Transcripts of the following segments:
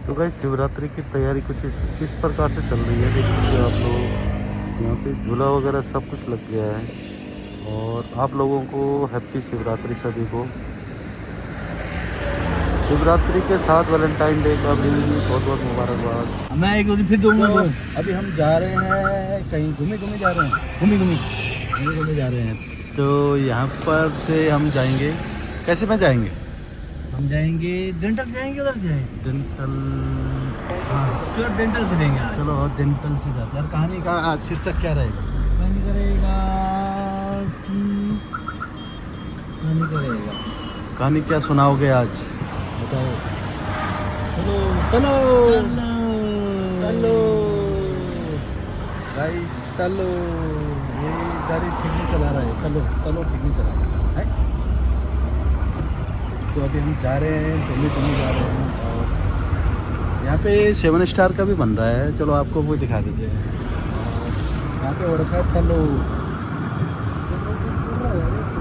तो गाइस शिवरात्रि की तैयारी कुछ इस प्रकार से चल रही है। देख सकते हो आप लोग, यहाँ पे झूला वगैरह सब कुछ लग गया है। और आप लोगों को हैप्पी शिवरात्रि सभी को। शिवरात्रि के साथ वैलेंटाइन डे का भी बहुत बहुत मुबारकबाद। मैं एक दिन फिर दूंगा तो अभी हम जा रहे हैं कहीं, घूमे जा रहे हैं, घूमे जा रहे हैं। तो यहाँ पर से हम जाएंगे, कैसे में जाएंगे? हम जाएंगे डेंटल से, जाएंगे उधर से डेंटल, हाँ चलो डेंटल से लेंगे आज। चलो डेंटल से जाते हैं। कहानी का आज शीर्षक क्या रहेगा? कहानी करेगा कहानी क्या सुनाओगे आज, बताओ। चलो चलो चलो गाइस चलो। ये गाड़ी ठीक नहीं चला रहा है, चलो चलो ठीक नहीं चला रहा है। तो अभी हम जा रहे हैं, दिल्ली जा रहे हैं। और यहाँ पे 7 स्टार का भी बन रहा है, चलो आपको वो दिखा देते हैं। यहाँ पे हो रखा है चलो,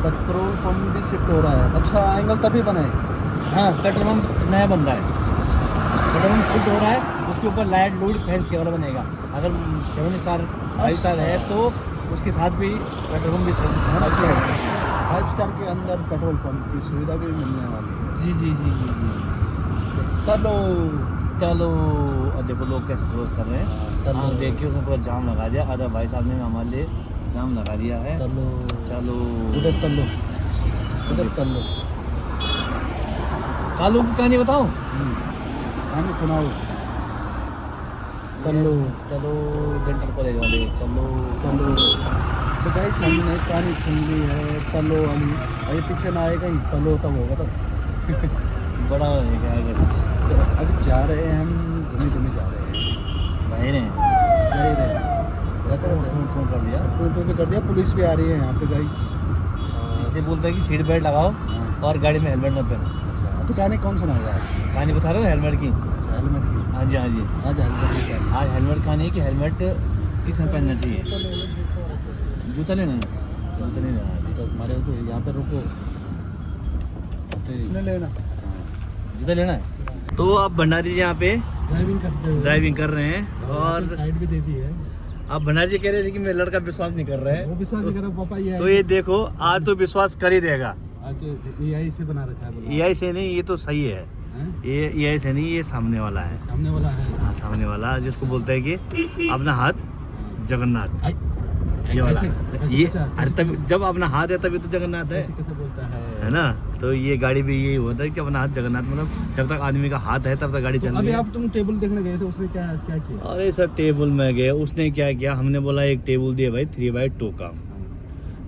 पेट्रोल पंप भी शिफ्ट हो रहा है। अच्छा एंगल तभी बनाए। हाँ, पेट्रोल पंप नया बन रहा है, पेट्रोल पंप फिट हो रहा है। उसके ऊपर लाइट लूट फैंसी वाला बनेगा। अगर 7 स्टार 5 स्टार है तो उसके साथ भी पेट्रोल पंप भी अच्छा, 5 स्टार के अंदर पेट्रोल पंप की सुविधा भी मिलने वाली है। जी जी जी जी जी। चलो चलो, और देखो लोग कैसे क्रॉस कर रहे हैं। हाँ देखिए, उसने पूरा जाम लगा दिया। आधा भाई साहब ने हमारे लिए जाम लगा दिया है। चलो चलो उधर चलो, उधर चलो। कालू की कहानी बताओ। कहानी सुनाओ। चलो चलो डेंटल कॉलेज वाले, चलो चलो। तो गाइस हमने कहानी सुन ली है तलो वाली। अभी पीछे ना आएगा ही, तलो तब होगा तब। बड़ा आएगा। तो अभी जा रहे हैं हम, घूमे जा रहे हैं, जाहिर है जा ही रहे हैं। फोन कर दिया, तो कर दिया, पुलिस भी आ रही है यहाँ पे गाइस। ये बोलते हैं कि सीट बेल्ट लगाओ और गाड़ी में हेलमेट न पहनो। अच्छा, तो कहानी कौन सुनाएगा आज? कहानी बता रहे हो हेलमेट की। अच्छा हेलमेट की। हाँ जी हाँ जी, आज हेलमेट की कहानी। आज हेलमेट कहानी है कि हेलमेट किस में पहनना चाहिए। जूता लेना है, जूता नहीं लेना है। तो हमारे को यहाँ पे रुको, इसने लेना, जूता लेना है। तो अब भंडारी जी यहाँ पे ड्राइविंग करते हुए ड्राइविंग कर रहे हैं और साइड भी दे दी है। अब भंडारी जी कह रहे थे कि मेरा लड़का विश्वास नहीं कर रहा है। वो विश्वास नहीं कर रहा पापा। ये तो ये देखो, आज तो विश्वास कर ही देगा। आज तो एआई से बना रखा है, बोला। एआई से नहीं, ये तो सही है। हैं? ये एआई से नहीं, ये सामने वाला है। सामने वाला है। हाँ, सामने वाला जिसको बोलते हैं कि अपना हाथ जगन्नाथ, आई, ये वाला। कैसे- ये कैसे- अरे तब जब अपना हाथ है तभी तो जगन्नाथ है, कैसे बोलता है ना। तो ये गाड़ी भी यही होता है कि अपना हाथ जगन्नाथ, मतलब जब तक आदमी का हाथ है तब तक गाड़ी तो चल अभी रही है। आप तुम टेबल देखने गए थे, उसने क्या क्या किया? अरे सर, टेबल में गए, उसने क्या किया, हमने बोला एक टेबल दिए भाई 3x2 का।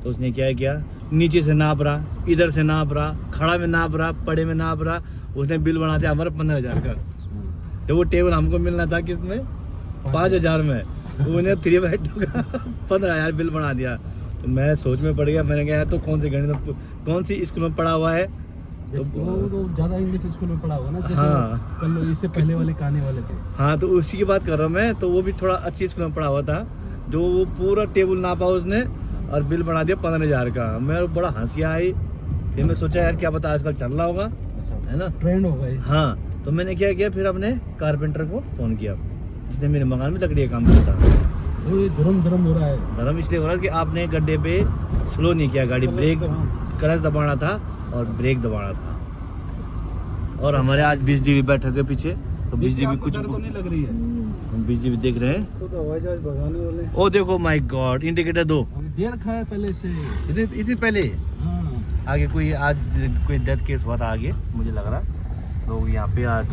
तो उसने क्या किया, नीचे से नाप रहा, इधर से नाप रहा, खड़ा में नाप रहा, पड़े में नाप रहा। उसने बिल बना दिया हमारा 15,000 का। तो वो टेबल हमको मिलना था किसमें, 5,000 में। तो उन्हें 3x2 का 15,000 बिल बना दिया। तो मैं सोच में पड़ गया, मैंने कहा तो कौन सी गणित, कौन सी स्कूल में पढ़ा हुआ है। तो वो ज़्यादा इंग्लिश स्कूल में पढ़ा होगा ना, जैसे हाँ। कल इससे पहले वाले कहानी वाले थे। हाँ, तो उसी की बात कर रहा हूँ मैं। तो वो भी थोड़ा अच्छी स्कूल में पढ़ा हुआ था, जो वो पूरा टेबल नापा उसने और बिल बना दिया 15,000 का। मैं बड़ा हंसी आई। फिर मैं सोचा यार क्या पता आजकल चल रहा होगा, है ना, ट्रेंड हो गए। हाँ। तो मैंने क्या किया, फिर अपने कारपेंटर को फ़ोन किया जिसने मेरे मकान में लकड़ी का काम किया था। वो ये धर्म हो रहा है। धर्म इसलिए हो रहा है कि आपने गड्ढे पे स्लो नहीं किया गाड़ी, ब्रेक क्लच दबाना था और ब्रेक दबाना था। और हमारे आज 20 GB बैठक है पीछे, तो 20 GB कुछ तो नहीं लग रही है। हम 20 GB देख रहे हैं। खुद हवाई जहाज भगाने वाले। ओ देखो, माय गॉड, इंडिकेटर दो हम दे रखा है पहले से। इतनी पहले। हाँ। आगे कोई आज कोई डेथ केस हुआ था आगे, मुझे लग रहा लोग यहाँ पे आज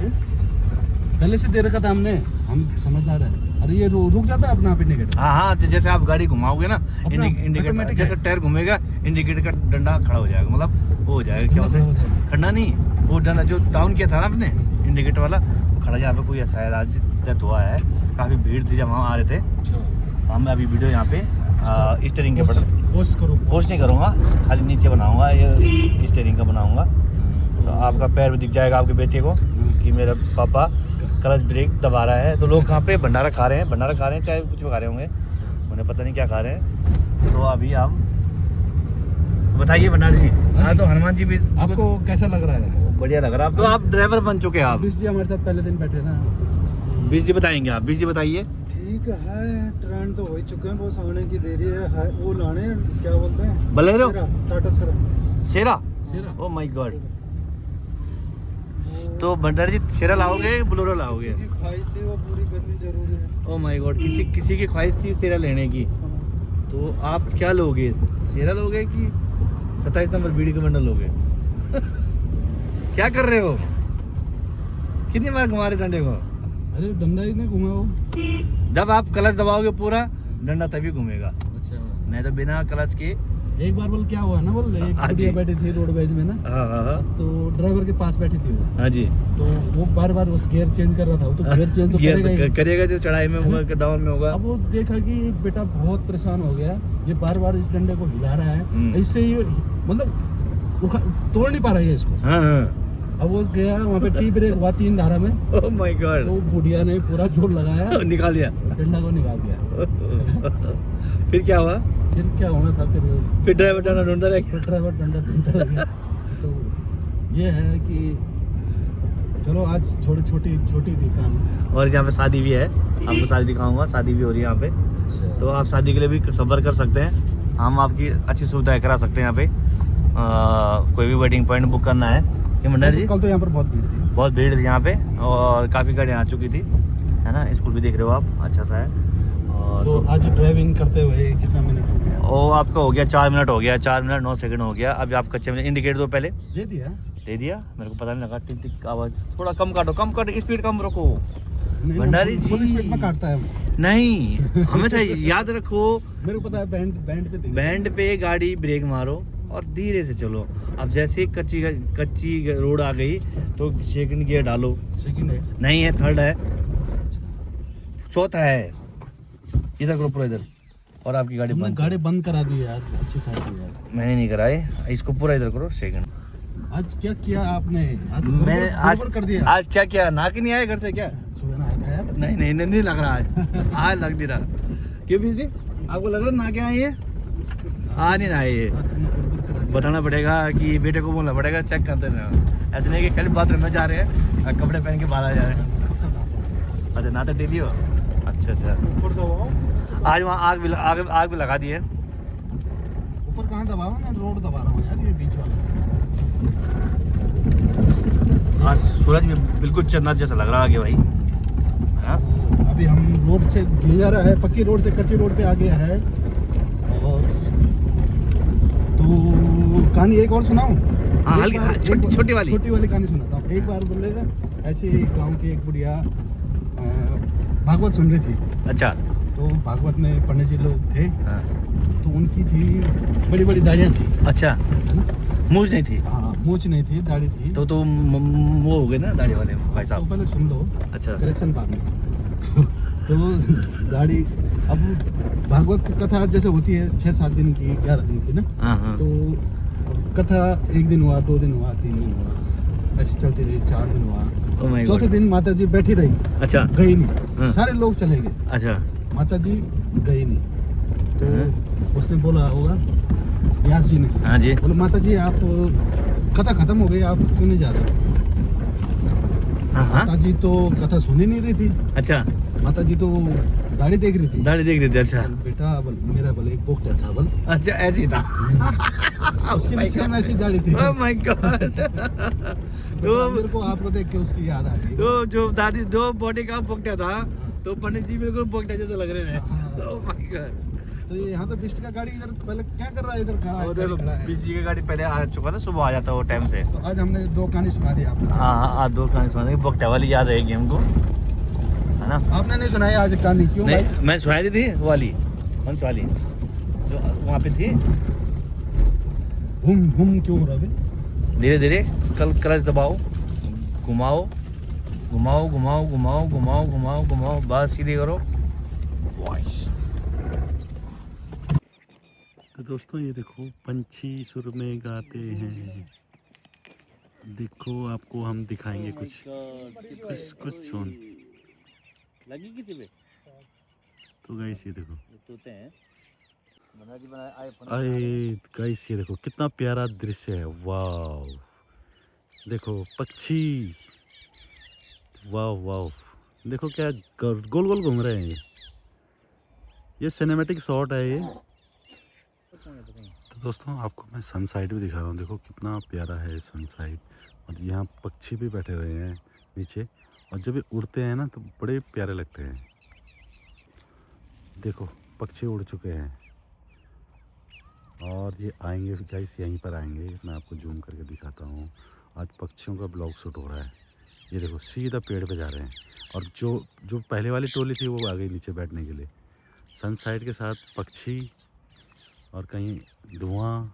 पहले से दे रखा था हमने, हम समझदार है। अरे ये रुक जाता है अपना आप इंडिकेटर। हाँ हाँ, तो जैसे आप गाड़ी घुमाओगे ना, इंडिकेटर automatic जैसे है। टायर घूमेगा, इंडिकेटर का डंडा खड़ा हो जाएगा, मतलब वो हो जाएगा। क्या होता है, खड़ा नहीं, वो डंडा जो डाउन किया था ना आपने इंडिकेटर वाला, वो खड़ा। यहाँ पे कोई शायद आज डेथ हुआ है, काफ़ी भीड़ थी जब हम आ रहे थे। तो हम अभी वीडियो यहाँ पे स्टीयरिंग के पर पोस्ट नहीं करूँगा, खाली नीचे बनाऊँगा, ये स्टीयरिंग का बनाऊँगा। तो आपका पैर भी दिख जाएगा आपके बेटे को कि मेरा पापा क्लच ब्रेक दबा रहा है। तो लोग कहाँ पे भंडारा खा रहे हैं, चाहे कुछ भी खा रहे होंगे, उन्हें पता नहीं क्या खा रहे हैं। तो अभी आप बताइए भंडारी जी। हाँ, तो हनुमान जी भी आपको कैसा लग रहा है? बढ़िया लग रहा है। अब तो आप ड्राइवर बन चुके हैं आप। बीस जी हमारे साथ पहले दिन बैठे ना। बीस जी बताएंगे आप, बीस जी बताइए। ठीक है, ट्रेन तो हो ही चुके हैं, बस आने की देरी है। वो लाने क्या बोलते हैं, बोलेरो, टाटा सेरा। शेरा, शेरा। Oh my god. तो भंडारी जी शेरा लाओगे बोलेरो लाओगे? किसी की ख्वाहिश थी वो पूरी करनी जरूरी है। ओ माय गॉड, किसी की ख्वाहिश थी शेरा लेने की। तो आप क्या लोगे, शेरा लोगे कि 27 नंबर बीडी का बंडल लोगे? क्या कर रहे हो? कितनी बार घुमा रहे डंडे को? अरे डंडा ही नहीं घुमा वो। जब आप क्लच दबाओगे पूरा डंडा तभी घूमेगा, अच्छा, नहीं तो बिना क्लच के। एक बार बोल क्या हुआ ना, बोल एक बुढ़िया बैठी थी रोडवेज में ना, हाँ, तो ड्राइवर के पास बैठी थी वो। हाँ जी। तो वो बार बार उस गियर चेंज कर रहा था, वो तो गियर चेंज तो करेगा ही। करेगा जो चढ़ाई में होगा, डाउन में होगा। अब वो देखा कि बेटा बहुत परेशान हो गया, ये बार बार इस डंडे को हिला रहा है, इससे ये मतलब तोड़ नहीं पा रहा है इसको। हाँ हाँ। अब वो गया वहाँ पे टी ब्रेक हुआ 3 धारा में। Oh my god. तो बुढ़िया ने पूरा जोर लगाया, निकाल दिया डंडा को निकाल दिया। फिर क्या हुआ? फिर क्या होना था, फिर ड्राइवर डंडा ढूंढता रह गया। ड्राइवर डंडा ढूंढता रह गया। तो ये है कि चलो आज छोटी दुकान। और यहाँ पे शादी भी है, आपको शादी दिखाऊंगा, शादी भी हो रही है यहाँ पे। तो आप शादी के लिए भी सफर कर सकते हैं, हम आपकी अच्छी सुविधाएं करा सकते हैं यहाँ पे। कोई भी वेडिंग पॉइंट बुक करना है कि भंडारी जी? कल तो यहाँ पर बहुत भीड़ थी यहाँ पे, और काफ़ी गाड़ियाँ आ चुकी थी, है ना। स्कूल भी देख रहे हो आप, अच्छा सा है। और तो आज ड्राइविंग करते हुए कितना मिनट हो गया? वो आपका हो गया 4 मिनट हो गया, 4 मिनट 9 सेकंड हो गया। अभी आप कच्चे में इंडिकेटर दो पहले। दे दिया? दे दिया, मेरे को पता नहीं लगा। टिक टिक आवाज़ थोड़ा कम काटो, स्पीड कम रखो नहीं, भंडारी जी। फुल स्पीड में काटता है वो। नहीं, हमेशा याद रखो, मेरे को पता है, बैंड पे गाड़ी ब्रेक मारो और धीरे से चलो। अब जैसे ही कच्ची रोड आ गई तो सेकंड गियर डालो। सेकंड है? नहीं है, थर्ड है, चौथा है। इधर करो पूरा, इधर। और आपकी गाड़ी हमने बंद गाड़ी बंद करा दी यार, अच्छी खासी यार। मैंने नहीं कराई, इसको पूरा इधर करो, सेकंड। आज क्या किया आपने? मैंने आज कर दिया। आज क्या किया? ना कि नहीं आए घर से क्या? सुबह ना आया था यार। नहीं लग रहा आज। आज लग नहीं रहा। क्यों बिजी? आपको लग रहा ना क्या आए ये? आ नहीं रहा है ये। बताना पड़ेगा कि बेटे को बोलना पड़ेगा चेक करते रहे। ऐसे नहीं कि खाली बाथरूम में जा रहे हैं और कपड़े पहन के बाहर आ जा रहे हैं। अच्छा, ना तो डेली हो। अच्छा। आज वहाँ आग भी लगा दी है। ऊपर कहाँ दबा रहा हूँ मैं? रोड दबा रहा हूँ यार, ये बीच वाला। आज सूरज भी बिल्कुल चन्नत जैसा लग रहा है भाई। हाँ? अभी हम रोड से ले जा रहा है, पक्की रोड से कच्ची रोड पे आ गया है। और तो कहानी एक और सुनाऊं? हाँ, हल्की छोटी वाली कहानी सुनाता हूँ। एक बार बोलेगा ऐसे ही गांव की एक बुढ़िया भागवत सुन रही थी। अच्छा। तो भागवत में पंडित जी लोग थे। हाँ। तो उनकी थी बड़ी दाढ़ियाँ थी। अच्छा, मूछ नहीं थी? हाँ, मूछ नहीं थी, दाढ़ी थी। तो वो हो गए ना दाढ़ी वाले भाई साहब। तो पहले सुन लो, अच्छा, करेक्शन बाद में। तो दाढ़ी, अब भागवत कथा जैसे होती है 6-7 दिन की, 11 दिन की ना। हाँ। तो कथा 1 दिन हुआ, 2 दिन हुआ, 3 दिन हुआ, ऐसे चलती रही। 4 दिन हुआ, चौथे दिन माता जी बैठी रही। अच्छा। गई नहीं, सारे लोग चले गए। अच्छा। माता जी गई नहीं। तो उसने बोला होगा व्यास जी ने। हाँ जी। बोले माता जी आप कथा खत्म हो गई, आप क्यों नहीं जा रहे? हाँ। माता जी तो कथा सुन ही नहीं रही थी। अच्छा। माता जी तो दाढ़ी देख रही थी। अच्छा। बेटा मेरा बोले एक बोक्टा था बोल। अच्छा, ऐसे ही था। उसकी भी सेम ऐसी दाढ़ी थी। Oh my god. तो मेरे को आपको देख के उसकी याद आ गई। तो जो दादी दो बॉडी का बोक्टा था, तो पंडित जी बिल्कुल बोक्टा जैसे लग रहे हैं। Oh my god. तो ये यहाँ तो बिस्ट का गाड़ी इधर पहले क्या कर रहा है, इधर खड़ा है। बीसी की गाड़ी पहले आ चुका था, सुबह आ जाता वो टाइम से। तो आज हमने 2 कहानी सुना दी आपको। हाँ, 2 कहानी सुना दी। बोक्टा वाली याद रहेगी हमको, है ना। आपने नहीं सुनाई आज कहानी? क्यों भाई? नहीं, मैं सुनाई दी थी वो वाली। कौन सी वाली जो वहाँ पे थी? हम क्यों हो रहा है? धीरे धीरे क्लच दबाओ, घुमाओ, बस सीधे करो। तो दोस्तों ये देखो पंछी सुर में गाते हैं। देखो आपको हम दिखाएंगे कुछ सुन। लगी किसी पे? तो गाइस ये देखो, तोते हैं। आए गाइस ये देखो कितना प्यारा दृश्य है। वाव, देखो पक्षी, वाह वाह, देखो क्या गोल गोल घूम रहे हैं ये सिनेमैटिक शॉट है ये। तो दोस्तों आपको मैं सनसाइड भी दिखा रहा हूँ, देखो कितना प्यारा है सनसाइड। और यहाँ पक्षी भी बैठे हुए हैं नीचे, और जब ये उड़ते हैं ना तो बड़े प्यारे लगते हैं। देखो पक्षी उड़ चुके हैं और ये आएंगे गाइस, यहीं पर आएंगे। मैं आपको जूम करके दिखाता हूँ। आज पक्षियों का ब्लॉग शूट हो रहा है। ये देखो सीधा पेड़ पे जा रहे हैं, और जो पहले वाली टोली थी वो आ गई नीचे बैठने के लिए। सनसाइड के साथ पक्षी और कहीं धुआं